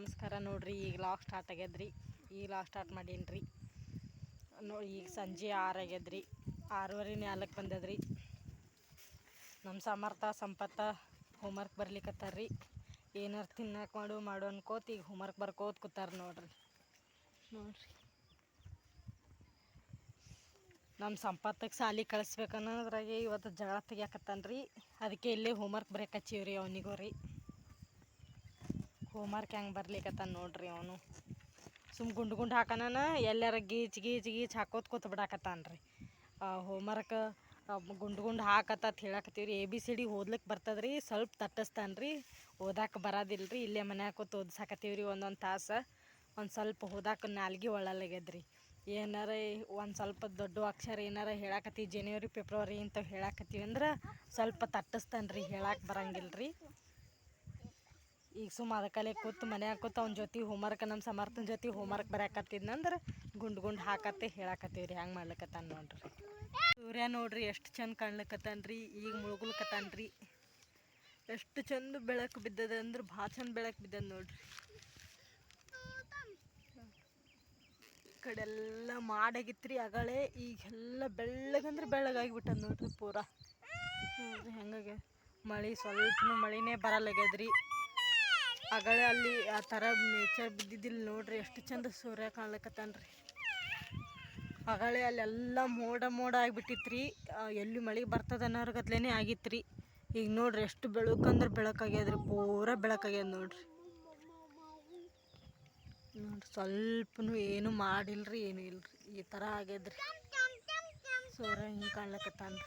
ನಮಸ್ಕಾರ ನೋಡ್ರಿ. ಈಗ ಲಾಗ್ ಸ್ಟಾರ್ಟ್ ಆಗ್ಯದ್ರಿ. ಈಗ ಲಾಗ್ ಸ್ಟಾರ್ಟ್ ಮಾಡೀನಿ ನೋಡಿ. ಈಗ ಸಂಜೆ 6 ಆಗ್ಯದ್ರಿ. 6:15 4ಕ್ಕೆ ಬಂದದ್ರಿ. ನಮ್ಮ ಸಮರ್ಥ ಸಂಪತ್ತ ಹೋಮ್ವರ್ಕ್ ಬರ್ಲಿಕ್ಕತ್ತಾರ್ರಿ. ಏನಾರು ತಿನ್ನಕ್ಕೆ ಮಾಡು ಅನ್ಕೋತ ಈಗ ಹೋಮ್ವರ್ಕ್ ಬರ್ಕೋತ ಕೂತಾರ ನೋಡ್ರಿ. ನಮ್ಮ ಸಂಪತ್ತಕ್ಕೆ ಸಾಲಿ ಕಳಿಸ್ಬೇಕನ್ನೋದ್ರಾಗೆ ಇವತ್ತು ಜಗಳ ತೆಗಿಯಾಕತ್ತಾನ್ರಿ. ಅದಕ್ಕೆ ಇಲ್ಲೇ ಹೋಮ್ವರ್ಕ್ ಬರೆಯಕ್ಕೆ ಹಚ್ಚೀವ್ರಿ ಅವನಿಗೂ. ಹೋಮ್ವರ್ಕ್ ಹೆಂಗೆ ಬರ್ಲಿಕ್ಕತ್ತಾನ ನೋಡ್ರಿ. ಅವನು ಸುಮ್ಮ ಗುಂಡು ಹಾಕನ ಎಲ್ಲಾರ ಗೀಚ್ ಹಾಕೋತ ಕೂತ್ ಬಿಡಾಕತ್ತಾನ್ರಿ. ಹೋಮ್ವರ್ಕ್ ಗುಂಡು ಹಾಕತ್ತ ಹೇಳಕತ್ತೀವ್ರಿ. ABCD ಓದ್ಲಿಕ್ಕೆ ಬರ್ತದ್ರಿ, ಸ್ವಲ್ಪ ತಟ್ಟಿಸ್ತಾನ್ರಿ. ಓದಾಕ ಬರೋದಿಲ್ರಿ. ಇಲ್ಲೇ ಮನ್ಯಾಗ ಕೂತ್ ಓದ್ಸಾಕತ್ತೀವ್ರಿ ಒಂದೊಂದು ತಾಸು. ಒಂದು ಸ್ವಲ್ಪ ಓದಾಕ ನಾಲ್ಗೆ ಒಳ್ಳಲಾಗ್ಯದ್ರಿ. ಏನಾರ ಒಂದು ಸ್ವಲ್ಪ ದೊಡ್ಡ ಅಕ್ಷರ ಏನಾರ ಹೇಳಾಕತ್ತೀವಿ ಜನವರಿ ಫೆಬ್ರವರಿ ಅಂತ ಹೇಳಾಕತ್ತೀವಿ ಅಂದ್ರೆ ಸ್ವಲ್ಪ ತಟ್ಟಿಸ್ತಾನ್ರಿ. ಹೇಳಕ್ಕೆ ಬರಂಗಿಲ್ರಿ. ಈಗ ಸುಮ್ಮ ಅದಕ್ಕಲ್ಲೇ ಕೂತು ಮನ್ಯಾಗ ಕೂತು ಅವ್ನ ಜೊತೆ ಹೋಮ್ವರ್ಕ್ ನಮ್ಮ ಸಮರ್ಥನ ಜೊತೆ ಹೋಮ್ವರ್ಕ್ ಬರೆಯಾಕತ್ತಿದ್ನಂದ್ರೆ ಗುಂಡು ಹಾಕತ್ತೆ ಹೇಳಾಕತ್ತೀವ್ರಿ. ಹಂಗೆ ಮಾಡ್ಲಿಕ್ಕತ್ತಾನ ನೋಡ್ರಿ. ಸೂರ್ಯ ನೋಡ್ರಿ ಎಷ್ಟು ಚಂದ ಕಾಣ್ಲಿಕ್ಕತ್ತಾನ್ರಿ. ಈಗ ಮುಳುಗ್ಲಿಕ್ಕತ್ತಾನ್ರಿ. ಎಷ್ಟು ಚಂದ ಬೆಳಕು ಬಿದ್ದದ ಅಂದ್ರೆ ಭಾಳ ಚಂದ ಬೆಳಕು ಬಿದ್ದದ ನೋಡ್ರಿ. ಕಡೆಲ್ಲ ಮಾಡಾಗಿತ್ರಿ ಅಗಳೇ. ಈಗೆಲ್ಲ ಬೆಳ್ಳಗಂದ್ರೆ ಬೆಳ್ಳಗಾಗಿಬಿಟ್ಟದ ನೋಡ್ರಿ. ಪೂರಾ ನೋಡ್ರಿ ಹೆಂಗಾಗ್ಯ. ಮಳಿನೇ ಬರಲ್ಲಾಗ್ಯದ್ರಿ. ಅಗಳೇ ಅಲ್ಲಿ ಆ ಥರ ನೇಚರ್ ಬಿದ್ದಿದ್ದಿಲ್ಲ ನೋಡ್ರಿ. ಎಷ್ಟು ಚಂದ ಸೂರ್ಯ ಕಾಣ್ಲಿಕ್ಕತ್ತಾನ್ರಿ. ಅಗಳೇ ಅಲ್ಲೆಲ್ಲ ಮೋಡ ಆಗಿಬಿಟ್ಟಿತ್ರಿ. ಎಲ್ಲಿ ಮಳೆ ಬರ್ತದ ಅನ್ನೋರ್ಗತ್ಲೇ ಆಗಿತ್ರಿ. ಈಗ ನೋಡ್ರಿ ಎಷ್ಟು ಬೆಳಕಂದ್ರೆ ಬೆಳಕಾಗ್ಯದ್ರಿ. ಪೂರಾ ಬೆಳಕಾಗ್ಯದ ನೋಡ್ರಿ. ಸ್ವಲ್ಪನೂ ಏನು ಮಾಡಿಲ್ರಿ, ಏನು ಇಲ್ರಿ. ಈ ಥರ ಆಗ್ಯದ್ರಿ. ಸೂರ್ಯ ಹಿಂಗೆ ಕಾಣ್ಲಿಕ್ಕತ್ತಾನ್ರಿ.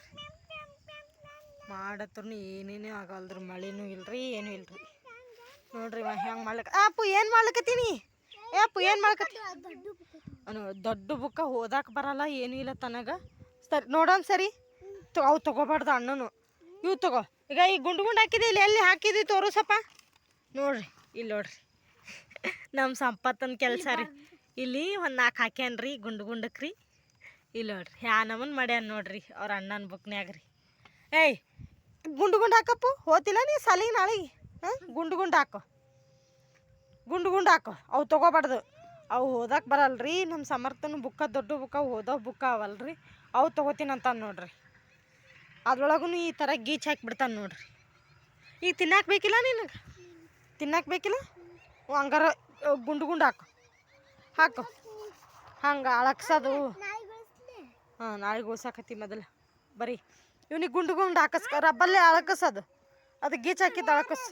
ಮಾಡತ್ರೂ ಏನೇನೂ ಆಗಲ್ದ್ರಿ. ಮಳೆನೂ ಇಲ್ರಿ, ಏನೂ ಇಲ್ರಿ. ನೋಡ್ರಿ ಹೆಂಗೆ ಮಾಡ್ಲಿಕ್ಕ. ಅಪ್ಪು ಏನು ಮಾಡ್ಲಿಕ್ಕತ್ತೀನಿ? ಅಪ್ಪು ಏನು ಮಾಡ್ಲಿಕ್ಕತ್ತಿ? ದೊಡ್ಡ ಬುಕ್ಕ ಓದಾಕ ಬರಲ್ಲ, ಏನೂ ಇಲ್ಲ ತನಗ. ಸರಿ ನೋಡೋಣ ಸರಿ. ಅವು ತೊಗೋಬಾರ್ದು ಅಣ್ಣನು. ಇವು ತಗೋ. ಈಗ ಈ ಗುಂಡು ಹಾಕಿದೆ ಇಲ್ಲಿ ಎಲ್ಲಿ ಹಾಕಿದ್ವಿ ತೋರಿಸಪ್ಪ. ನೋಡ್ರಿ ಇಲ್ಲಿ ನೋಡ್ರಿ ನಮ್ಮ ಸಂಪತ್ತನ ಕೆಲಸ ರೀ. ಇಲ್ಲಿ ಒಂದು 4 ಹಾಕ್ಯಾನ್ರಿ ಗುಂಡಕ್ರಿ. ಇಲ್ಲಿ ನೋಡ್ರಿ ನಮನ್ ಮಾಡ್ಯಾನ ನೋಡ್ರಿ ಅವ್ರ ಅಣ್ಣನ ಬುಕ್ನ್ಯಾಗ ರೀ. ಏಯ್ ಗುಂಡು ಹಾಕಪ್ಪು. ಹೋತಿಲ್ಲ ನೀ ಸಾಲಿಗೆ ನಾಳೆಗೆ. ಗುಂಡು ಹಾಕು. ಗುಂಡು ಹಾಕು. ಅವು ತೊಗೋಬಾರ್ದು. ಅವು ಓದಕ್ಕೆ ಬರಲ್ರಿ. ನಮ್ಮ ಸಮರ್ಥನ ಬುಕ್ಕ ದೊಡ್ಡ ಬುಕ್ಕ ಓದೋ ಬುಕ್ಕ ಅವಲ್ರಿ. ಅವು ತೊಗೋತೀನಂತ ನೋಡ್ರಿ. ಅದ್ರೊಳಗೂ ಈ ಥರ ಗೀಚ್ ಹಾಕಿಬಿಡ್ತಾನೆ ನೋಡ್ರಿ. ಈಗ ತಿನ್ನಕ್ಕೆ ಬೇಕಿಲ್ಲ ನಿನಗೆ? ತಿನ್ನಕ್ಕೆ ಬೇಕಿಲ್ಲ? ಹಂಗಾರ ಗುಂಡು ಹಾಕು. ಹಂಗೆ ಅಳಕ್ಸೋದು. ನಾಳೆಗೆ ಓದ್ಸಾಕತ್ತಿ ಮೊದಲು ಬರೀ. ಇವ್ನಿಗೆ ಗುಂಡು ರಬ್ಬಲ್ಲೇ ಅಳಕಸೋದು. ಅದು ಗೀಚ್ ಹಾಕಿದ್ದು ಅಳಕಸ್.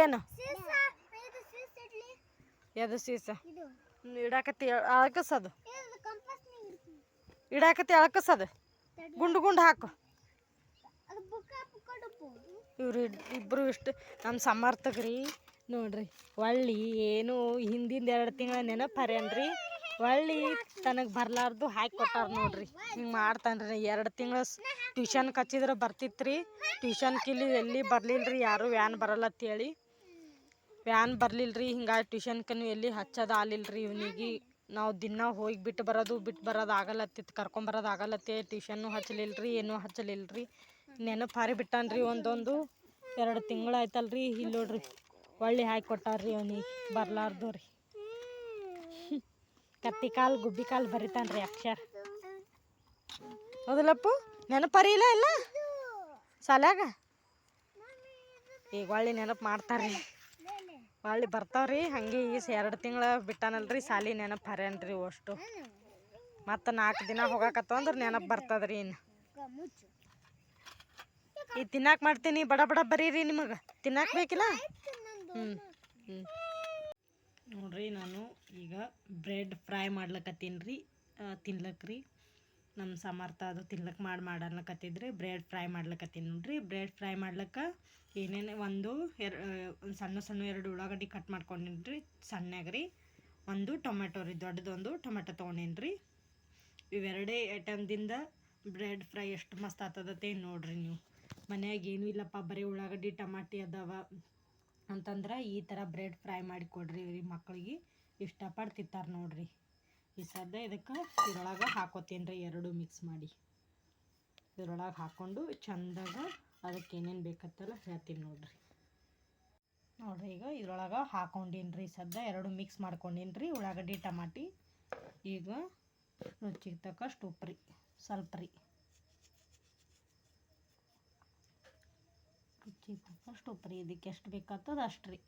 ಏನು ಎದು ಸೀಸ ಇಡಾಕತ್ತಿ ಅಳಕಸೋದು. ಅಳಕಸೋದು. ಗುಂಡು ಹಾಕು. ಇವ್ರು ಇಬ್ಬರು ಇಷ್ಟು ನಮ್ಮ ಸಮರ್ಥಗ್ರಿ ನೋಡ್ರಿ. ಒಳ್ಳಿ ಏನು ಹಿಂದಿಂದ 2 ತಿಂಗಳ ನೆನಪು ಹರ್ಯಾನ್ರಿ. ಒಳ್ಳಿ ತನಗೆ ಬರಲಾರ್ದು ಹಾಕಿ ಕೊಟ್ಟಾರ ನೋಡ್ರಿ. ಹಿಂಗೆ ಮಾಡ್ತಾನ್ರಿ. 2 ತಿಂಗಳು ಟ್ಯೂಷನ್ಗೆ ಹಚ್ಚಿದ್ರೆ ಬರ್ತಿತ್ರಿ. ಟ್ಯೂಷನ್ಗೆ ಇಲ್ಲಿ ಎಲ್ಲಿ ಬರಲಿಲ್ರಿ. ಯಾರು ವ್ಯಾನ್ ಬರಲ್ಲತ್ತೇಳಿ ವ್ಯಾನ್ ಬರಲಿಲ್ರಿ. ಹಿಂಗಾಗಿ ಟ್ಯೂಷನ್ಕನು ಎಲ್ಲಿ ಹಚ್ಚೋದು ಆಲಿಲ್ರಿ ಇವನಿಗೆ. ನಾವು ದಿನ ಹೋಗಿ ಬಿಟ್ಟು ಬರೋದು ಆಗಲ್ಲತ್ತಿತ್ತು. ಕರ್ಕೊಂಬರೋದು ಆಗಲ್ಲತ್ತೆ. ಟ್ಯೂಷನ್ನು ಹಚ್ಚಲಿಲ್ರಿ, ಏನೂ ಹಚ್ಚಲಿಲ್ರಿ. ನೆನಪು ಹಾರಿಬಿಟ್ಟಾನ್ರಿ. 1 2 ತಿಂಗಳು ಆಯ್ತಲ್ರಿ. ಇಲ್ಲಿ ನೋಡ್ರಿ ಒಳ್ಳೆ ಹಾಕಿ ಕೊಟ್ಟಾರ್ರಿ ಅವನಿಗೆ ಬರಲಾರ್ದು ರೀ. ಕತ್ತಿ ಕಾಲು ಗುಬ್ಬಿ ಕಾಲು ಬರಿತಾನ್ರಿ ಅಕ್ಷರ. ಹೌದಲ್ಲಪ್ಪು? ನೆನಪು ಹರಿಯಿಲ್ಲ ಇಲ್ಲ ಸಾಲ್ಯಾಗ. ಈಗ ಒಳ್ಳೆ ನೆನಪು ಮಾಡ್ತಾರ್ರಿ. ಒಳ್ಳೆ ಬರ್ತಾವ್ರಿ. ಹಂಗೆ ಈ 2 ತಿಂಗಳು ಬಿಟ್ಟಾನಲ್ರಿ ಸಾಲಿ. ನೆನಪು ಹರ್ಯಾನ್ರಿ ಅಷ್ಟು. ಮತ್ತು 4 ದಿನ ಹೋಗಾಕತ್ತವ ಅಂದ್ರೆ ನೆನಪು ಬರ್ತದ್ರಿ. ಇನ್ನು ಈಗ ತಿನ್ನಾಕೆ ಮಾಡ್ತೀನಿ. ಬಡ ಬರೀರಿ. ನಿಮಗೆ ತಿನ್ನಾಕೆ ಬೇಕಿಲ್ಲ? ನೋಡ್ರಿ ನಾನು ಈಗ ಬ್ರೆಡ್ ಫ್ರೈ ಮಾಡ್ಲಕತ್ತೀನಿ ರೀ. ತಿನ್ಲಕ್ರಿ ನಮ್ಮ ಸಮರ್ಥ ಅದು ತಿನ್ಲಕ್ಕೆ ಮಾಡಲಕತ್ತಿದ್ರಿ. ಬ್ರೆಡ್ ಫ್ರೈ ಮಾಡ್ಲಕತ್ತೀನಿ ನೋಡ್ರಿ. ಬ್ರೆಡ್ ಫ್ರೈ ಮಾಡ್ಲಿಕ್ಕೆ ಏನೇನು ಒಂದು ಸಣ್ಣ 2 ಉಳ್ಳಾಗಡ್ಡಿ ಕಟ್ ಮಾಡ್ಕೊಂಡಿನಿ ರೀ ಸಣ್ಣಗೆ ರೀ. 1 ಟೊಮೆಟೊ ರೀ, ದೊಡ್ಡದೊಂದು ಟೊಮೆಟೊ ತೊಗೊಂಡಿನಿ ರೀ. ಇವೆರಡೇ ಐಟಮ್ದಿಂದ ಬ್ರೆಡ್ ಫ್ರೈ ಎಷ್ಟು ಮಸ್ತ್ ಆಗ್ತದತ್ತೆ ನೋಡ್ರಿ. ನೀವು ಮನ್ಯಾಗ ಏನೂ ಇಲ್ಲಪ್ಪ ಬರೀ ಉಳ್ಳಾಗಡ್ಡಿ ಟಮಾಟಿ ಅದಾವ ಅಂತಂದ್ರೆ ಈ ಥರ ಬ್ರೆಡ್ ಫ್ರೈ ಮಾಡಿ ಕೊಡ್ರಿ ರೀ. ಮಕ್ಕಳಿಗೆ ಇಷ್ಟಪಟ್ಟು ತಿಂತಾರೆ ನೋಡ್ರಿ. ಈ ಸದ್ಯ ಇದಕ್ಕೆ ಇದ್ರೊಳಗೆ ಹಾಕೋತೀನಿ ರೀ. 2 ಮಿಕ್ಸ್ ಮಾಡಿ ಇದ್ರೊಳಗೆ ಹಾಕ್ಕೊಂಡು ಚಂದಾಗ ಅದಕ್ಕೆ ಏನೇನು ಬೇಕತ್ತಲ್ಲ ಹೇಳ್ತೀನಿ ನೋಡ್ರಿ. ನೋಡಿರಿ ಈಗ ಇದ್ರೊಳಗೆ ಹಾಕೊಂಡೀನಿ ಸದ್ಯ ಎರಡು ಮಿಕ್ಸ್ ಮಾಡ್ಕೊಂಡೀನಿ ಉಳ್ಳಾಗಡ್ಡಿ ಟಮಾಟಿ. ಈಗ ರುಚಿಗೆ ತಕ್ಕಷ್ಟು ಉಪ್ಪು ರೀ, ಸ್ವಲ್ಪ ರೀ, ರುಚಿಗೆ ತಕ್ಕಷ್ಟು ಉಪ್ಪು ರೀ. ಇದಕ್ಕೆ ಎಷ್ಟು ಬೇಕಾಗ್ತದ ಅಷ್ಟು ರೀ.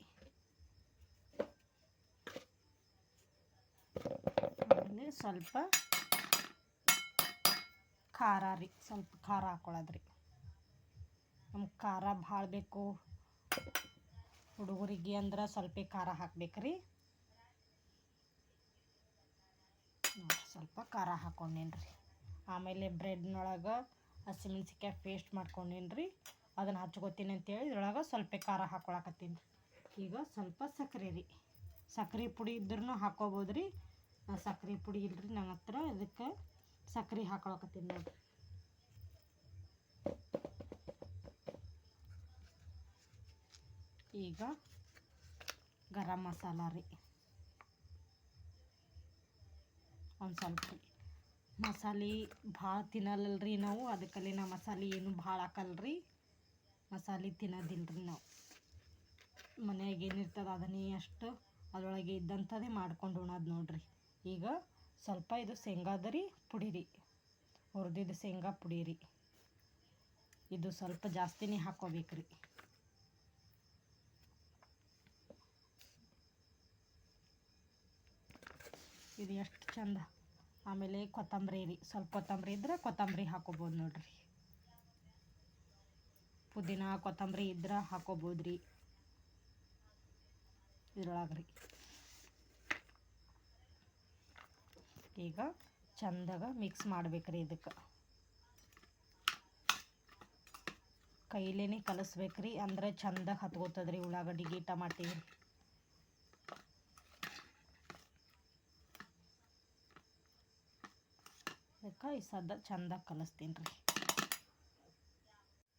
ಆಮೇಲೆ ಸ್ವಲ್ಪ ಖಾರ ರೀ, ಸ್ವಲ್ಪ ಖಾರ ಹಾಕ್ಕೊಳ್ಳೋದ್ರಿ. ನಮ್ಗೆ ಖಾರ ಭಾಳ ಬೇಕು ಹುಡುಗರಿಗೆ ಅಂದ್ರೆ ಸ್ವಲ್ಪ ಖಾರ ಹಾಕ್ಬೇಕ್ರಿ. ಸ್ವಲ್ಪ ಖಾರ ಹಾಕ್ಕೊಂಡೇನ್ರಿ. ಆಮೇಲೆ ಬ್ರೆಡ್ನೊಳಗೆ ಹಸಿಮೆಣ್ಸಿಕಾಯಿ ಪೇಸ್ಟ್ ಮಾಡ್ಕೊಂಡೇನ್ರಿ, ಅದನ್ನು ಹಚ್ಕೋತೀನಿ ಅಂತೇಳಿ ಇದ್ರೊಳಗೆ ಸ್ವಲ್ಪ ಖಾರ ಹಾಕ್ಕೊಳಕತ್ತೀನಿ. ಈಗ ಸ್ವಲ್ಪ ಸಕ್ಕರೆ ರೀ, ಸಕ್ಕರೆ ಪುಡಿ ಇದ್ರೂ ಹಾಕ್ಕೋಬೋದು ರೀ. ಸಕ್ಕರೆ ಪುಡಿ ಇಲ್ರಿ ನನ್ನ ಹತ್ರ, ಇದಕ್ಕೆ ಸಕ್ಕರೆ ಹಾಕ್ಕೊಳಕತ್ತೀನಿ ನೋಡಿರಿ. ಈಗ ಗರಂ ಮಸಾಲ ರೀ ಒಂದು ಸ್ವಲ್ಪ ರೀ. ಮಸಾಲೆ ಭಾಳ ತಿನ್ನಲ್ಲಲ್ರಿ ನಾವು, ಅದಕ್ಕಲ್ಲಿ ನಾ ಮಸಾಲೆ ಏನು ಭಾಳ ಹಾಕಲ್ರಿ. ಮಸಾಲೆ ತಿನ್ನೋದಿಲ್ರಿ ನಾವು, ಮನ್ಯಾಗ ಏನಿರ್ತದೆ ಅದನ್ನೇ ಅಷ್ಟು ಅದರೊಳಗೆ ಇದ್ದಂಥದ್ದೇ ಮಾಡ್ಕೊಂಡು ಉಣ್ಣೋದು ನೋಡ್ರಿ. ಈಗ ಸ್ವಲ್ಪ ಇದು ಶೇಂಗಾದ ರೀ ಪುಡಿ ರೀ, ಹುರಿದಿದ್ದು ಶೇಂಗಾ ಪುಡಿ ರೀ. ಇದು ಸ್ವಲ್ಪ ಜಾಸ್ತಿನೇ ಹಾಕ್ಕೋಬೇಕ್ರಿ. ಇದು ಎಷ್ಟು ಚಂದ. ಆಮೇಲೆ ಕೊತ್ತಂಬರಿ ರೀ, ಸ್ವಲ್ಪ ಕೊತ್ತಂಬರಿ ಇದ್ರೆ ಕೊತ್ತಂಬರಿ ಹಾಕ್ಕೋಬೋದು ನೋಡ್ರಿ. ಪುದೀನ ಕೊತ್ತಂಬರಿ ಇದ್ರೆ ಹಾಕ್ಕೋಬೋದು ರೀ ಇದ್ರೊಳಗೆ ರೀ. ಈಗ ಚಂದಾಗ ಮಿಕ್ಸ್ ಮಾಡ್ಬೇಕ್ರಿ. ಇದಕ್ಕೆ ಕೈಲೇನೆ ಕಲಿಸ್ಬೇಕ್ರಿ, ಅಂದ್ರೆ ಚಂದಾಗ ಹತ್ಕೋತದ್ರಿ ಉಳ್ಳಾಗಡ್ಡಿಗೆ ಟಮಾಟಿ. ಅದಕ್ಕೆ ಈ ಸದ್ದ ಚಂದಾಗ ಕಲಿಸ್ತೀನಿ ರೀ.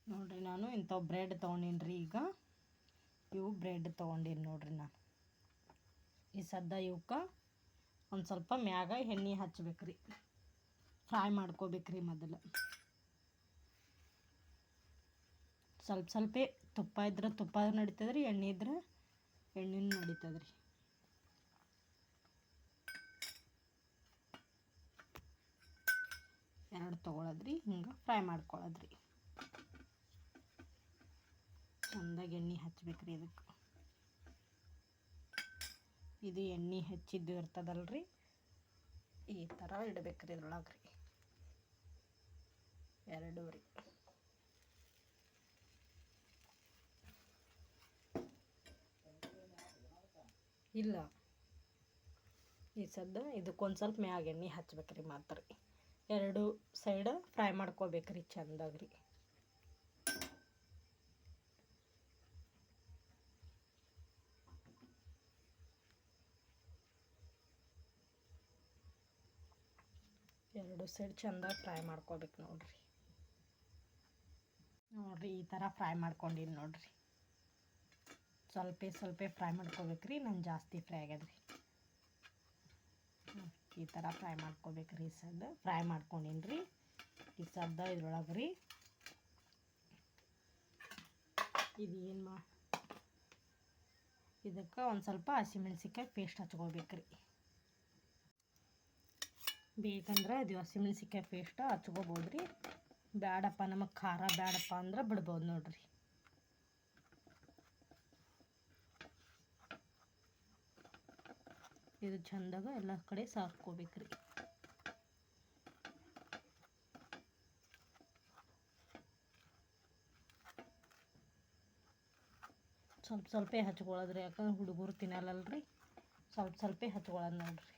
ನೋಡಿರಿ ನಾನು ಇಂಥವು ಬ್ರೆಡ್ ತೊಗೊಂಡೀನಿ ರೀ. ಈಗ ಇವು ಬ್ರೆಡ್ ತೊಗೊಂಡೀನಿ ನೋಡಿರಿ ನಾನು. ಈ ಸದ್ದ ಇವಕ್ಕೆ ಒಂದು ಸ್ವಲ್ಪ ಮ್ಯಾಗ ಎಣ್ಣೆ ಹಚ್ಬೇಕ್ರಿ, ಫ್ರೈ ಮಾಡ್ಕೋಬೇಕ್ರಿ. ಮೊದಲು ಸ್ವಲ್ಪ ಸ್ವಲ್ಪ ತುಪ್ಪ ಇದ್ರೆ ತುಪ್ಪ ನಡೀತದ್ರಿ, ಎಣ್ಣೆ ಇದ್ರೆ ಎಣ್ಣೆನೂ ನಡೀತದ್ರಿ. ಎರಡು ತೊಗೊಳದ್ರಿ, ಹಿಂಗೆ ಫ್ರೈ ಮಾಡ್ಕೊಳ್ಳೋದ್ರಿ. ಚೆಂದಾಗಿ ಎಣ್ಣೆ ಹಚ್ಬೇಕ್ರಿ ಇದಕ್ಕೆ. ಇದು ಎಣ್ಣೆ ಹೆಚ್ಚಿದ್ದು ಇರ್ತದಲ್ರಿ, ಈ ಥರ ಇಡಬೇಕ್ರಿ ಇದ್ರೊಳಗೆ ರೀ. ಎರಡೂ ರೀ. ಇಲ್ಲ ಈ ಸದ್ದ ಇದಕ್ಕೊಂದು ಸ್ವಲ್ಪ ಮ್ಯಾಗ ಎಣ್ಣೆ ಹಚ್ಬೇಕ್ರಿ. ಮಾತ್ರ ಎರಡು ಸೈಡ್ ಫ್ರೈ ಮಾಡ್ಕೋಬೇಕ್ರಿ ಚೆಂದಾಗ್ರಿ. ಎರಡು ಸೈಡ್ ಚೆಂದಾಗಿ ಫ್ರೈ ಮಾಡ್ಕೋಬೇಕು ನೋಡ್ರಿ. ನೋಡಿರಿ ಈ ಥರ ಫ್ರೈ ಮಾಡ್ಕೊಂಡಿನಿ ನೋಡಿರಿ. ಸ್ವಲ್ಪ ಸ್ವಲ್ಪ ಫ್ರೈ ಮಾಡ್ಕೋಬೇಕ್ರಿ, ನಾನು ಜಾಸ್ತಿ ಫ್ರೈ ಆಗ್ಯದ್ರಿ. ಈ ಥರ ಫ್ರೈ ಮಾಡ್ಕೋಬೇಕ್ರಿ. ಈ ಸದ್ದ ಫ್ರೈ ಮಾಡ್ಕೊಂಡೀನಿ ರೀ. ಈ ಸದ್ದ ಇದ್ರೊಳಗೆ ರೀ ಇದು ಏನು ಇದಕ್ಕೆ ಒಂದು ಸ್ವಲ್ಪ ಹಸಿಮೆಣ್ಸಿಕಾಯಿ ಪೇಸ್ಟ್ ಹಚ್ಕೋಬೇಕ್ರಿ. ಬೇಕಂದ್ರೆ ಇದು ಹಸಿಮೆಣ್ಸಿಕಾಯಿ ಪೇಸ್ಟ್ ಹಚ್ಕೋಬೋದು ರೀ. ಬ್ಯಾಡಪ್ಪ ನಮಗೆ ಖಾರ ಬ್ಯಾಡಪ್ಪ ಅಂದ್ರೆ ಬಿಡ್ಬೋದು ನೋಡ್ರಿ. ಇದು ಚಂದಾಗ ಎಲ್ಲ ಕಡೆ ಸಾರ್ಕೋಬೇಕ್ರಿ. ಸ್ವಲ್ಪ ಸ್ವಲ್ಪ ಹಚ್ಕೊಳ್ಳೋದ್ರಿ, ಯಾಕಂದ್ರೆ ಹುಡುಗರು ತಿನ್ನಲ್ಲಲ್ರಿ. ಸ್ವಲ್ಪ ಸ್ವಲ್ಪ ಹಚ್ಕೊಳ್ಳೋದು ನೋಡ್ರಿ.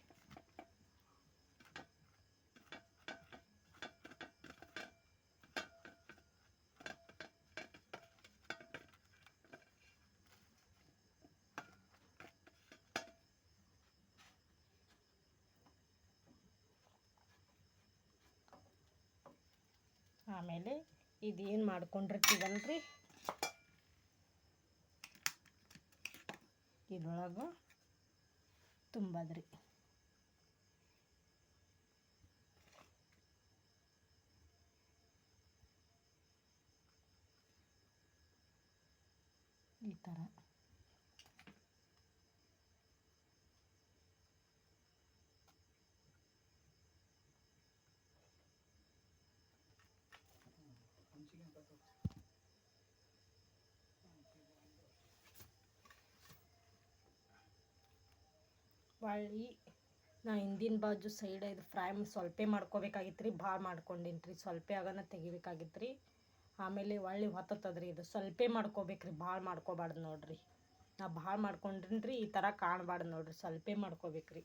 ಆಮೇಲೆ ಇದೇನು ಮಾಡ್ಕೊಂಡಿರ್ತೀವಲ್ರಿ ಇದ್ರೊಳಗೆ ತುಂಬದ್ರಿ. ಈ ಥರ ಹೊಳ್ಳಿ ನಾ ಹಿಂದಿನ ಬಾಜು ಸೈಡ್ ಇದು ಫ್ರೈ ಸ್ವಲ್ಪ ಮಾಡ್ಕೋಬೇಕಾಗಿತ್ತು ರೀ, ಭಾಳ ಮಾಡ್ಕೊಂಡೀನಿ ರೀ, ಸ್ವಲ್ಪ ಆಗನ ತೆಗಿಬೇಕಾಗಿತ್ತು ರೀ. ಆಮೇಲೆ ಹೊಳ್ಳಿ ಹೊತ್ತತ್ತದ್ರಿ, ಇದು ಸ್ವಲ್ಪ ಮಾಡ್ಕೋಬೇಕ್ರಿ, ಭಾಳ ಮಾಡ್ಕೋಬಾರ್ದು ನೋಡ್ರಿ. ನಾ ಭಾಳ ಮಾಡ್ಕೊಂಡ್ರಿ ರೀ, ಈ ಥರ ಕಾಣಬಾರ್ದು ನೋಡ್ರಿ, ಸ್ವಲ್ಪ ಮಾಡ್ಕೋಬೇಕ್ರಿ.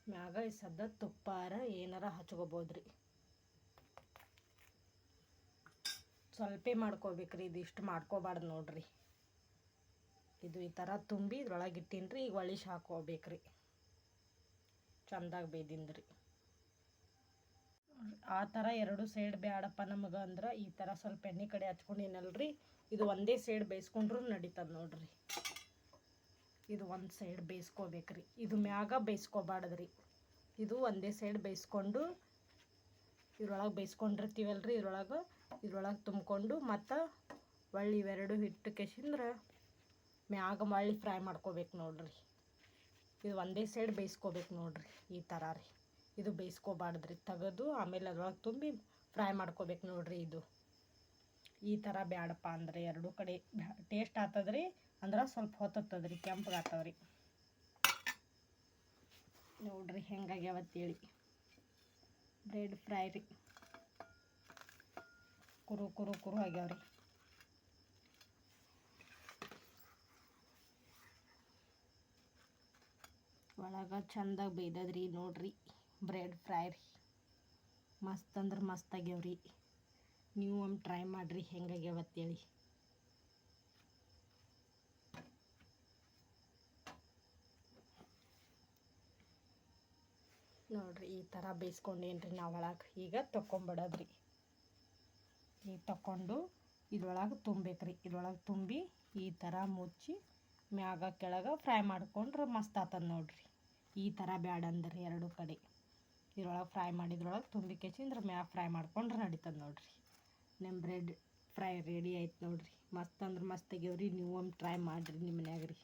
ಮ್ಯಾಗ ಈ ಸದ್ದ ತುಪ್ಪಾರ ಏನಾರ ಹಚ್ಕೋಬೋದ್ರಿ. ಸ್ವಲ್ಪ ಮಾಡ್ಕೋಬೇಕ್ರಿ, ಇದು ಇಷ್ಟು ಮಾಡ್ಕೋಬಾರ್ದು ನೋಡ್ರಿ. ಇದು ಈ ಥರ ತುಂಬಿ ಇದ್ರೊಳಗೆ ಇಟ್ಟೀನಿ ರೀ. ಈಗ ಒಳಿಶ್ ಹಾಕೋಬೇಕ್ರಿ, ಚಂದಾಗಿ ಬೇಯ್ದಿಂದ್ರಿ. ಆ ಥರ ಎರಡು ಸೈಡ್ ಬೇಡಪ್ಪ ನಮಗೆ ಅಂದ್ರೆ ಈ ಥರ ಸ್ವಲ್ಪ ಎಣ್ಣೆ ಕಡೆ ಹಚ್ಕೊಂಡಿನಲ್ರಿ, ಇದು ಒಂದೇ ಸೈಡ್ ಬೇಯಿಸ್ಕೊಂಡ್ರೂ ನಡೀತದೆ ನೋಡ್ರಿ. ಇದು ಒಂದು ಸೈಡ್ ಬೇಯಿಸ್ಕೋಬೇಕ್ರಿ, ಇದು ಮ್ಯಾಗ ಬೇಯಿಸ್ಕೋಬಾರ್ದ್ರಿ. ಇದು ಒಂದೇ ಸೈಡ್ ಬೇಯಿಸ್ಕೊಂಡು ಇದ್ರೊಳಗೆ ಬೇಯಿಸ್ಕೊಂಡಿರ್ತೀವಲ್ರಿ, ಇದ್ರೊಳಗೆ ತುಂಬಿಕೊಂಡು ಮತ್ತು ಒಳ್ಳಿ ಇವೆರಡು ಹಿಟ್ಟು ಕೆಸಿಂದ್ರೆ ಮ್ಯಾಗ ಮಳ್ಳಿ ಫ್ರೈ ಮಾಡ್ಕೋಬೇಕು ನೋಡ್ರಿ. ಇದು ಒಂದೇ ಸೈಡ್ ಬೇಯಿಸ್ಕೋಬೇಕು ನೋಡ್ರಿ, ಈ ಥರ ರೀ. ಇದು ಬೇಯಿಸ್ಕೋಬಾರ್ದ್ರಿ, ತೆಗೆದು ಆಮೇಲೆ ಅದ್ರೊಳಗೆ ತುಂಬಿ ಫ್ರೈ ಮಾಡ್ಕೋಬೇಕು ನೋಡ್ರಿ. ಇದು ಈ ಥರ ಬ್ಯಾಡಪ್ಪ ಅಂದರೆ ಎರಡೂ ಕಡೆ ಟೇಸ್ಟ್ ಆಗ್ತದ್ರಿ, ಅಂದ್ರೆ ಸ್ವಲ್ಪ ಹೊತ್ತತ್ತದ್ರಿ, ಕೆಂಪಗೆ ಆಗ್ತವ್ರಿ ನೋಡ್ರಿ. ಹೆಂಗಾಗ್ಯಾವತ್ತೇಳಿ ಬ್ರೆಡ್ ಫ್ರೈ ರೀ, ಕುರು ಕುರು ಕುರು ಆಗ್ಯಾವ್ರಿ. ಒಳಗೆ ಚಂದಾಗಿ ಬೇಯ್ದದ್ರಿ ನೋಡ್ರಿ, ಬ್ರೆಡ್ ಫ್ರೈ ರೀ. ಮಸ್ತ್ ಅಂದ್ರೆ ಮಸ್ತ್ ಆಗ್ಯಾವ್ರಿ. ನೀವು ಒಮ್ಮೆ ಟ್ರೈ ಮಾಡಿರಿ ಹೆಂಗಾಗ್ಯಾವತ್ತೇಳಿ. ನೋಡ್ರಿ ಈ ಥರ ಬೇಯಿಸ್ಕೊಂಡೇನ್ರಿ ನಾವು ಒಳಗೆ. ಈಗ ತೊಗೊಂಬಿಡೋದ್ರಿ. ಈಗ ತಗೊಂಡು ಇದ್ರೊಳಗೆ ತುಂಬೇಕ್ರಿ, ಇದ್ರೊಳಗೆ ತುಂಬಿ ಈ ಥರ ಮುಚ್ಚಿ ಮ್ಯಾಗ ಕೆಳಗೆ ಫ್ರೈ ಮಾಡ್ಕೊಂಡ್ರೆ ಮಸ್ತ್ ಆಗ್ತದೆ ನೋಡ್ರಿ. ಈ ಥರ ಬ್ಯಾಡ ಅಂದ್ರೆ ಎರಡು ಕಡೆ ಇದ್ರೊಳಗೆ ಫ್ರೈ ಮಾಡಿದ್ರೊಳಗೆ ತುಂಬಿ ಕೆಸಿಂದ್ರೆ ಮ್ಯಾಗ ಫ್ರೈ ಮಾಡ್ಕೊಂಡ್ರೆ ನಡೀತದೆ ನೋಡ್ರಿ. ನಮ್ಮ ಬ್ರೆಡ್ ಫ್ರೈ ರೆಡಿ ಆಯ್ತು ನೋಡ್ರಿ. ಮಸ್ತ್ ಅಂದ್ರೆ ಮಸ್ತ್ ಆಗ್ಯಾವ್ರಿ. ನೀವು ಒಮ್ಮೆ ಟ್ರೈ ಮಾಡಿರಿ ನಿಮ್ಮ ಮನ್ಯಾಗ ರೀ.